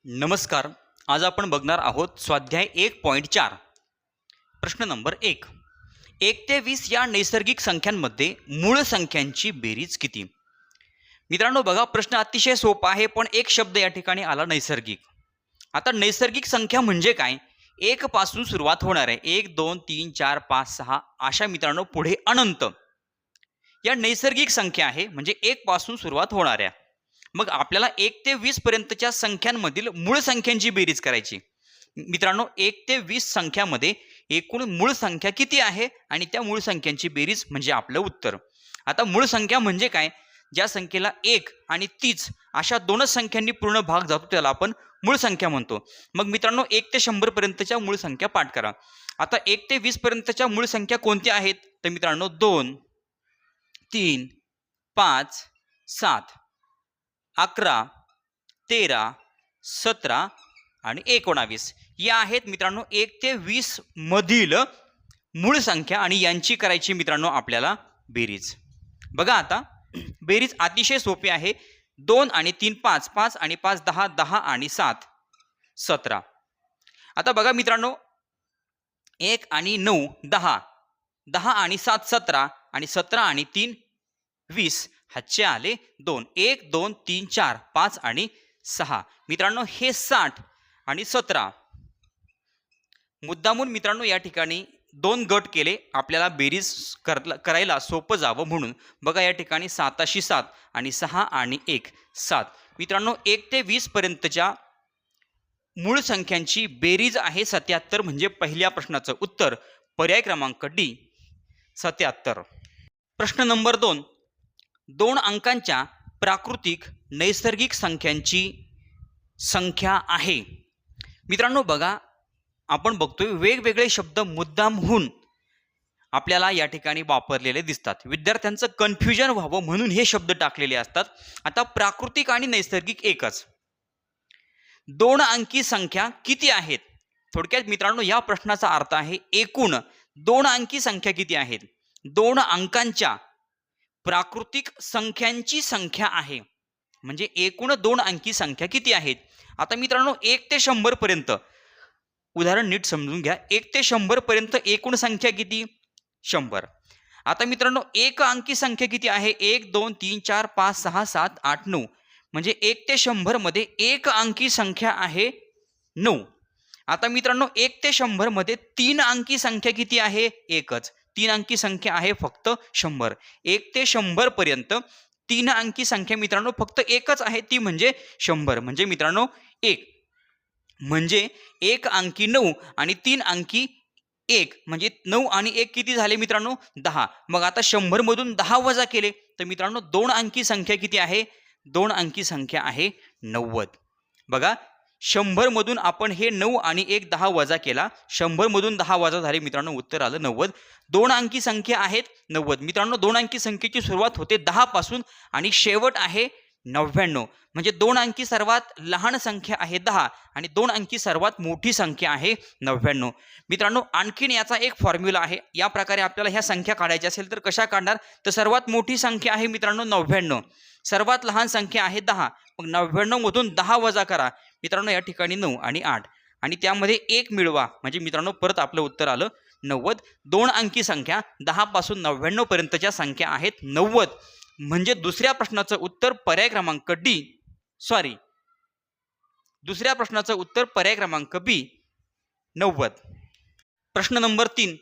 नमस्कार. आज आपण बघणार आहोत स्वाध्याय 1.4. प्रश्न नंबर 1. 1 ते 20 या नैसर्गिक संख्यांमध्ये मूळ संख्यांची बेरीज किती? मित्रांनो बघा, प्रश्न अतिशय सोपा आहे, पण एक शब्द या ठिकाणी आला, नैसर्गिक. आता नैसर्गिक संख्या म्हणजे काय? 1 पासून सुरुवात होणार आहे. 1 2 3 4 5 6 अशा मित्रांनो पुढे अनंत या नैसर्गिक संख्या आहे, म्हणजे 1 पासून सुरुवात होणाऱ्या. मग आपल्याला 1 ते 20 पर्यंतच्या संख्यांमधील मूळ संख्यांची बेरीज करायची. मित्रांनो, 1 ते 20 संख्यामध्ये एकूण मूळ संख्या किती आहे आणि त्या मूळ संख्यांची बेरीज म्हणजे आपलं उत्तर. आता मूळ संख्या म्हणजे काय? ज्या संख्येला 1 आणि 30 अशा दोनच संख्यांनी पूर्ण भाग जातो त्याला आपण मूळ संख्या म्हणतो. मग मित्रांनो, 1 ते 100 पर्यंतच्या मूळ संख्या पाठ करा. आता 1 ते 20 पर्यंतच्या मूळ संख्या कोणत्या आहेत? तर मित्रांनो 2 3 5 7 11 13 17 आणि 19 या आहेत मित्रांनो 1 ते 20 मधील मूळ संख्या, आणि यांची करायची मित्रांनो आपल्याला बेरीज. बघा, आता बेरीज अतिशय सोपी आहे. 2 आणि 3 5, 5 आणि 5 10, 10 आणि 7 17. आता बघा मित्रांनो, 1 आणि 9 10, 10 आणि 7 17 आणि 17 आणि 3 20. हातचे आले 2. 1 2 3 4 5 आणि 6. मित्रांनो हे 60 आणि 17. मुद्दामून मित्रांनो या ठिकाणी 2 गट केले, आपल्याला बेरीज करायला सोपं जावं म्हणून. बघा, या ठिकाणी 7शी 7 आणि 6 आणि 1 7. मित्रांनो 1 ते 20 पर्यंतच्या मूळ संख्यांची बेरीज आहे 77. म्हणजे पहिल्या प्रश्नाचं उत्तर पर्याय क्रमांक डी 77. प्रश्न नंबर 2. 2 अंकांच्या प्राकृतिक नैसर्गिक संख्यांची संख्या आहे. मित्रांनो बघा, आपण बघतोय वेगवेगळे शब्द मुद्दामहून आपल्याला या ठिकाणी वापरलेले दिसतात. विद्यार्थ्यांचं कन्फ्युजन व्हावं म्हणून हे शब्द टाकलेले असतात. आता प्राकृतिक आणि नैसर्गिक एकच. 2 अंकी संख्या किती आहेत? थोडक्यात मित्रांनो या प्रश्नाचा अर्थ आहे एकूण 2 अंकी संख्या किती आहेत. 2 अंकांच्या प्राकृतिक संख्यांची संख्या आहे, म्हणजे एकूण 2 अंकी संख्या किती आहेत. आता मित्रांनो 1 ते 100 पर्यंत उदाहरण नीट समजून घ्या. 1 ते 100 पर्यंत एकूण संख्या किती? 100. आता मित्रांनो 1 अंकी संख्या किती आहे? 1 2 3 4 5 6 7 8 9. म्हणजे 1 ते 100 मध्ये 1 अंकी संख्या आहे 9. आता मित्रांनो 1 ते 100 मध्ये 3 अंकी संख्या किती आहे? एकच. 3 अंकी संख्या आहे फक्त 100. 1 ते 100 पर्यंत 3 अंकी संख्या मित्रांनो फक्त एकच आहे, ती म्हणजे 100. म्हणजे मित्रांनो 1 म्हणजे 1 अंकी 9 आणि 3 अंकी 1 म्हणजे 9 आणि 1 किती झाले मित्रांनो? 10. मग आता 100 मधून 10 वजा केले तर मित्रांनो 2 अंकी संख्या किती आहे? 2 अंकी संख्या आहे 90. बघा, 100 मधून आपण हे 9 आणि 1 10 वजा केला. 100 मधून 10 वजा झाले मित्रांनो, उत्तर आलं 90. 2 अंकी संख्या आहेत 90. मित्रांनो 2 अंकी संख्येची सुरुवात होते 10 पासून आणि शेवट आहे 99. म्हणजे 2 अंकी सर्वात लहान संख्या आहे 10 आणि 2 अंकी सर्वात मोठी संख्या आहे 99. मित्रांनो आणखीन याचा एक फॉर्म्युला आहे. या प्रकारे आपल्याला ह्या संख्या काढायच्या असेल तर कशा काढणार? तर सर्वात मोठी संख्या आहे मित्रांनो 99, सर्वात लहान संख्या आहे 10. मग 99 मधून 10 वजा करा मित्रांनो, या ठिकाणी 9 आणि 8 आणि त्यामध्ये 1 मिळवा, म्हणजे मित्रांनो परत आपलं उत्तर आलं 90. 2 अंकी संख्या 10 पासून 99 पर्यंतच्या संख्या आहेत 90. म्हणजे दुसऱ्या प्रश्नाचं उत्तर पर्याय क्रमांक डी दुसऱ्या प्रश्नाचं उत्तर पर्याय क्रमांक बी 90. प्रश्न नंबर 3.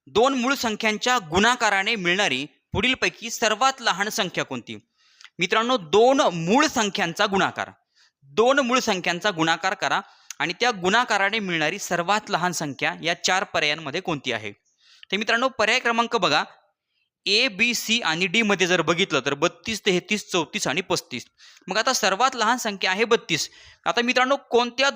2 मूळ संख्यांच्या गुणाकाराने मिळणारी पुढीलपैकी सर्वात लहान संख्या कोणती? मित्रांनो 2 मूळ संख्यांचा गुणाकार, 2 मूळ संख्यांचा गुणाकार करा आणि त्या गुणाकाराने मिळणारी सर्वात लहान संख्या या 4 पर्यायांमध्ये कोणती आहे? तर मित्रांनो पर्याय क्रमांक बघा, ए बी सी आणि डी मध्ये जर बघितलं तर 32 33 34 आणि 35. मग आता सर्वात लहान संख्या आहे 32. आता मित्रांनो कोणत्या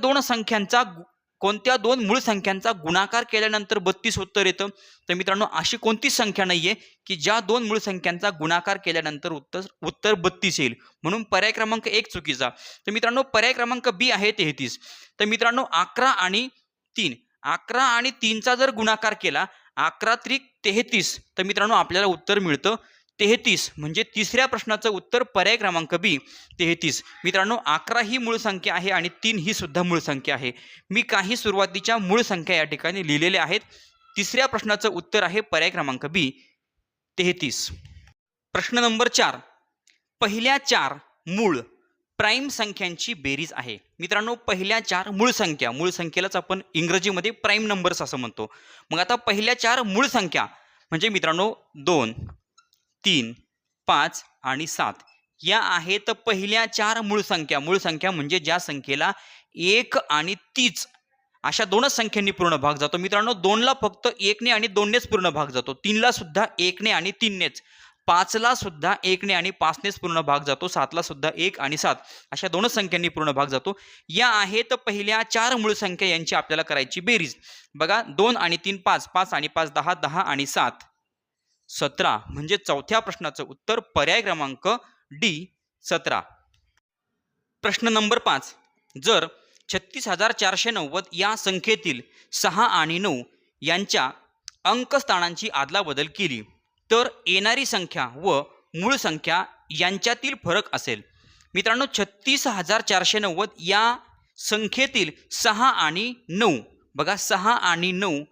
2 मूळ संख्यांचा गुणाकार केल्यानंतर 32 उत्तर येतं? तर मित्रांनो अशी कोणतीच संख्या नाहीये की ज्या 2 मूळ संख्यांचा गुणाकार केल्यानंतर उत्तर 32 येईल. म्हणून पर्याय क्रमांक 1 चुकीचा. तर मित्रांनो पर्याय क्रमांक बी आहे 33. तर मित्रांनो 11 आणि 3, 11 आणि 3चा जर गुणाकार केला 11 त्रिक 33 तर मित्रांनो आपल्याला उत्तर मिळतं 33 म्हणजे तिसऱ्या प्रश्नाचं उत्तर पर्याय क्रमांक बी 33. मित्रांनो 11 ही मूळ संख्या आहे आणि 3 ही सुद्धा मूळ संख्या आहे. मी काही सुरुवातीच्या मूळ संख्या या ठिकाणी लिहिलेल्या आहेत. तिसऱ्या प्रश्नाचं उत्तर आहे पर्याय क्रमांक बी 33. प्रश्न नंबर 4. पहिल्या 4 मूळ प्राईम संख्यांची बेरीज आहे. मित्रांनो पहिल्या 4 मूळ संख्येलाच आपण इंग्रजीमध्ये प्राईम नंबर्स असं म्हणतो. मग आता पहिल्या 4 मूळ संख्या म्हणजे मित्रांनो 2, 3, 5 आणि 7 या आहेत पहिल्या 4 मूळ संख्या म्हणजे ज्या संख्येला 1 आणि 30 अशा दोनच संख्यांनी पूर्ण भाग जातो. मित्रांनो 2ला फक्त 1 ने आणि 2 नेच पूर्ण भाग जातो. 3ला सुद्धा 1 ने आणि 3 नेच, 5ला सुद्धा 1 ने आणि 5 नेच पूर्ण भाग जातो. 7ला सुद्धा 1 आणि 7 अशा दोनच संख्यांनी पूर्ण भाग जातो. या आहेत पहिल्या 4 मूळ संख्या, यांची आपल्याला करायची बेरीज. बघा 2 आणि 3 5, 5 आणि 5 10, 10 आणि 7 17 म्हणजे चौथ्या प्रश्नाचं उत्तर पर्याय क्रमांक डी 17. प्रश्न नंबर 5. जर 36,490 या संख्येतील 6 आणि 9 यांच्या अंकस्थानांची आदलाबदल केली तर येणारी संख्या व मूळ संख्या यांच्यातील फरक असेल. मित्रांनो 36,490 या संख्येतील 6 आणि 9, बघा 6 आणि 9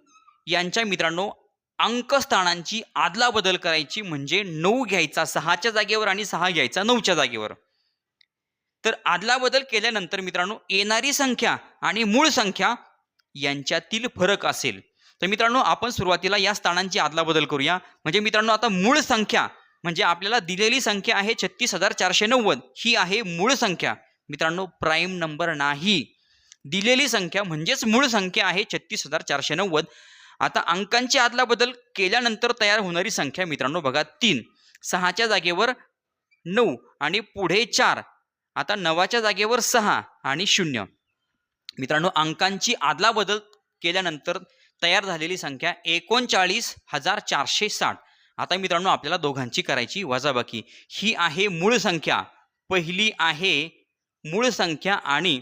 यांच्या मित्रांनो अंकस्थानांची आदलाबदल करायची म्हणजे 9 घ्यायचा 6च्या जागेवर आणि 6 घ्यायचा 9च्या जागेवर. तर आदलाबदल केल्यानंतर मित्रांनो येणारी संख्या आणि मूळ संख्या यांच्यातील फरक असेल. तर मित्रांनो आपण सुरुवातीला या स्थानांची आदलाबदल करूया. म्हणजे मित्रांनो आता मूळ संख्या म्हणजे आपल्याला दिलेली संख्या आहे 36,490, ही आहे मूळ संख्या. मित्रांनो प्राईम नंबर नाही, दिलेली संख्या म्हणजेच मूळ संख्या आहे 36,490. आता अंकांची आदलाबदल केल्यानंतर तयार होणारी संख्या मित्रांनो बघा 3, 6च्या जागेवर 9 आणि पुढे 4, आता 9च्या जागेवर 6 आणि 0. मित्रांनो अंकांची आदलाबदल केल्यानंतर तयार झालेली संख्या 39,460. आता मित्रांनो आपल्याला दोघांची करायची वजाबाकी. ही आहे मूळ संख्या, पहिली आहे मूळ संख्या आणि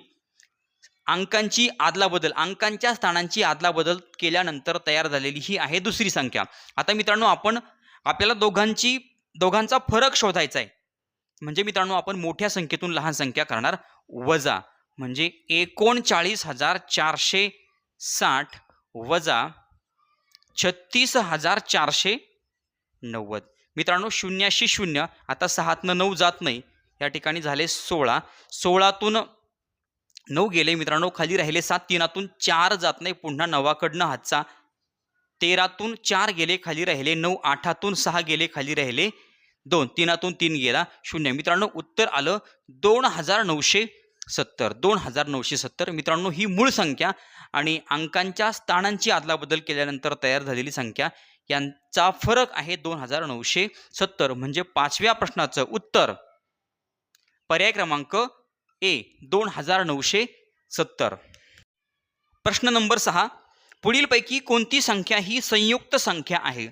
अंकांची आदलाबदल, अंकांच्या स्थानांची आदलाबदल केल्यानंतर तयार झालेली ही आहे दुसरी संख्या. आता मित्रांनो आपल्याला दोघांचा फरक शोधायचा आहे. म्हणजे मित्रांनो आपण मोठ्या संख्येतून लहान संख्या करणार वजा, म्हणजे 39,460 वजा 36,490. मित्रांनो 0शी 0, आता 6तनं 9 जात नाही, या ठिकाणी झाले 16. 16तून 9 गेले मित्रांनो, खाली राहिले 7, 3तून 4 जात नाही, पुन्हा 9कडनं हातचा, 13तून 4 गेले, खाली राहिले 9, 8तून 6 गेले, खाली राहिले 2, 3तून 3 गेला 0. मित्रांनो उत्तर आलं 2,970. 2,970 मित्रांनो ही मूळ संख्या आणि अंकांच्या स्थानांची आदलाबदल केल्यानंतर तयार झालेली संख्या यांचा फरक आहे 2,970. म्हणजे 5व्या प्रश्नाचं उत्तर पर्याय क्रमांक ए 2,970. प्रश्न नंबर 6. पुढीलपैकी कोणती संख्या ही संयुक्त संख्या आहे?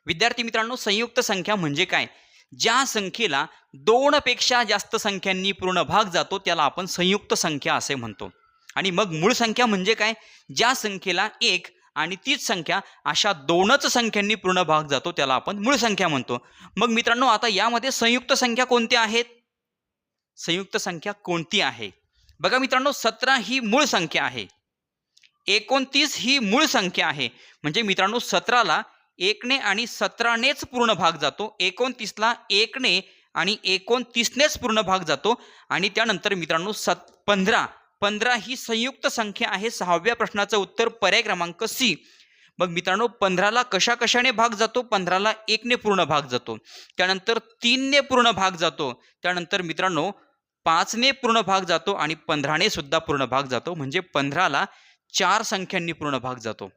विद्यार्थी मित्रांनो संयुक्त संख्या म्हणजे काय? ज्या संख्येला 2 पेक्षा जास्त संख्यांनी पूर्ण भाग जातो त्याला आपण संयुक्त संख्या असे म्हणतो. आणि मग मूळ संख्या म्हणजे काय? ज्या संख्येला 1 आणि तीच संख्या अशा 2च संख्यांनी पूर्ण भाग जातो त्याला आपण मूळ संख्या म्हणतो. मग मित्रांनो आता यामध्ये संयुक्त संख्या कोणत्या आहेत? संयुक्त संख्या कोणती आहे? बघा मित्रांनो 17 ही मूळ संख्या आहे, 29 ही मूळ संख्या आहे. म्हणजे मित्रांनो 17ला 1 ने आणि 17 नेच पूर्ण भाग जातो, 29ला 1 ने आणि 29 नेच पूर्ण भाग जातो. आणि त्यानंतर मित्रांनो 15 ही संयुक्त संख्या आहे. 6व्या प्रश्नाचं उत्तर पर्याय क्रमांक सी. मग मित्रांनो 15ला कशाने भाग जातो? 15ला 1 ने पूर्ण भाग जातो, त्यानंतर 3 ने पूर्ण भाग जातो, त्यानंतर मित्रांनो 5 ने पूर्ण भाग जातो आणि 15 ने सुद्धा पूर्ण भाग जातो. म्हणजे 15ला 4 संख्यांनी पूर्ण भाग जातो.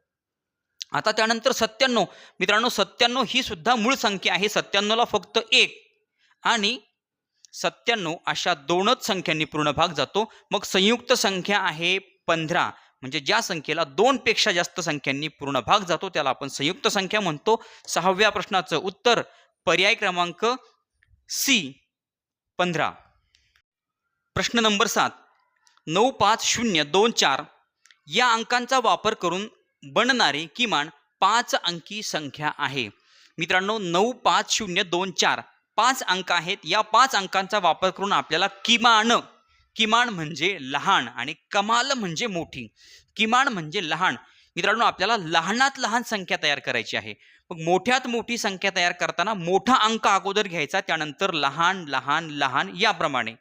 आता त्यानंतर 97. मित्रांनो 97 ही सुद्धा मूळ संख्या आहे. 97ला फक्त 1 आणि 97 अशा 2च संख्यांनी पूर्ण भाग जातो. मग संयुक्त संख्या आहे 15. म्हणजे ज्या संख्येला 2 पेक्षा जास्त संख्यांनी पूर्ण भाग जातो त्याला आपण संयुक्त संख्या म्हणतो. 6व्या प्रश्नाचं उत्तर पर्याय क्रमांक सी 15. प्रश्न नंबर 7. 95024 या अंकांचा वापर करून बनणारी किमान 5 अंकी संख्या आहे. मित्रांनो 95024 5 अंक आहेत. या 5 अंकांचा वापर करून आपल्याला किमान म्हणजे लहान आणि कमाल म्हणजे मोठी. किमान म्हणजे लहान. मित्रांनो आपल्याला लहानात लहान संख्या तयार करायची आहे. मग मोठ्यात मोठी संख्या तयार करताना मोठा अंक अगोदर घ्यायचा, त्यानंतर लहान लहान लहान याप्रमाणे.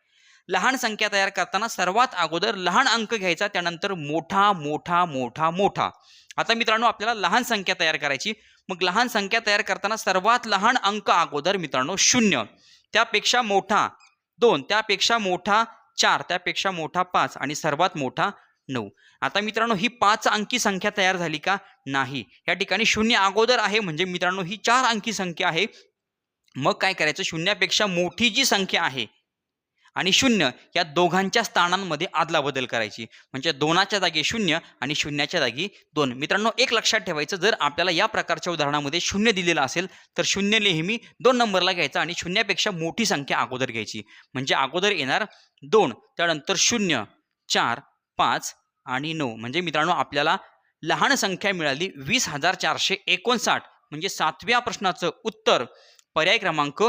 लहान संख्या तयार करताना सर्वात अगोदर लहान अंक घ्यायचा, त्यानंतर मोठा मोठा मोठा मोठा. आता मित्रांनो आपल्याला लहान संख्या तयार करायची. मग लहान संख्या तयार करताना सर्वात लहान अंक अगोदर मित्रांनो 0, त्यापेक्षा मोठा 2, त्यापेक्षा मोठा 4, त्यापेक्षा मोठा 5 आणि सर्वात मोठा 9. आता मित्रांनो ही 5 अंकी संख्या तयार झाली का? नाही. या ठिकाणी 0 अगोदर आहे म्हणजे मित्रांनो ही 4 अंकी संख्या आहे. मग काय करायचं? शून्यापेक्षा मोठी जी संख्या आहे आणि 0 या दोघांच्या स्थानांमध्ये आदलाबदल करायची. म्हणजे 2च्या जागी 0 आणि 0च्या जागी 2. मित्रांनो एक लक्षात ठेवायचं, जर आपल्याला या प्रकारच्या उदाहरणामध्ये 0 दिलेला असेल तर 0 नेहमी 2 नंबरला घ्यायचा आणि 0पेक्षा मोठी संख्या अगोदर घ्यायची. म्हणजे अगोदर येणार 2, त्यानंतर 0, 4, 5 आणि 9. म्हणजे मित्रांनो आपल्याला लहान संख्या मिळाली 20,459. म्हणजे 7व्या प्रश्नाचं उत्तर पर्याय क्रमांक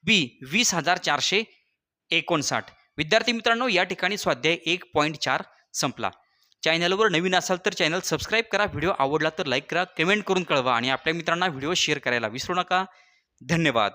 बी 20,459. विद्यार्थी मित्रांनो या ठिकाणी स्वाध्याय 1.4 संपला. चॅनलवर नवीन असाल तर चॅनल सबस्क्राईब करा. व्हिडिओ आवडला तर लाईक करा, कमेंट करून कळवा आणि आपल्या मित्रांना व्हिडिओ शेअर करायला विसरू नका. धन्यवाद.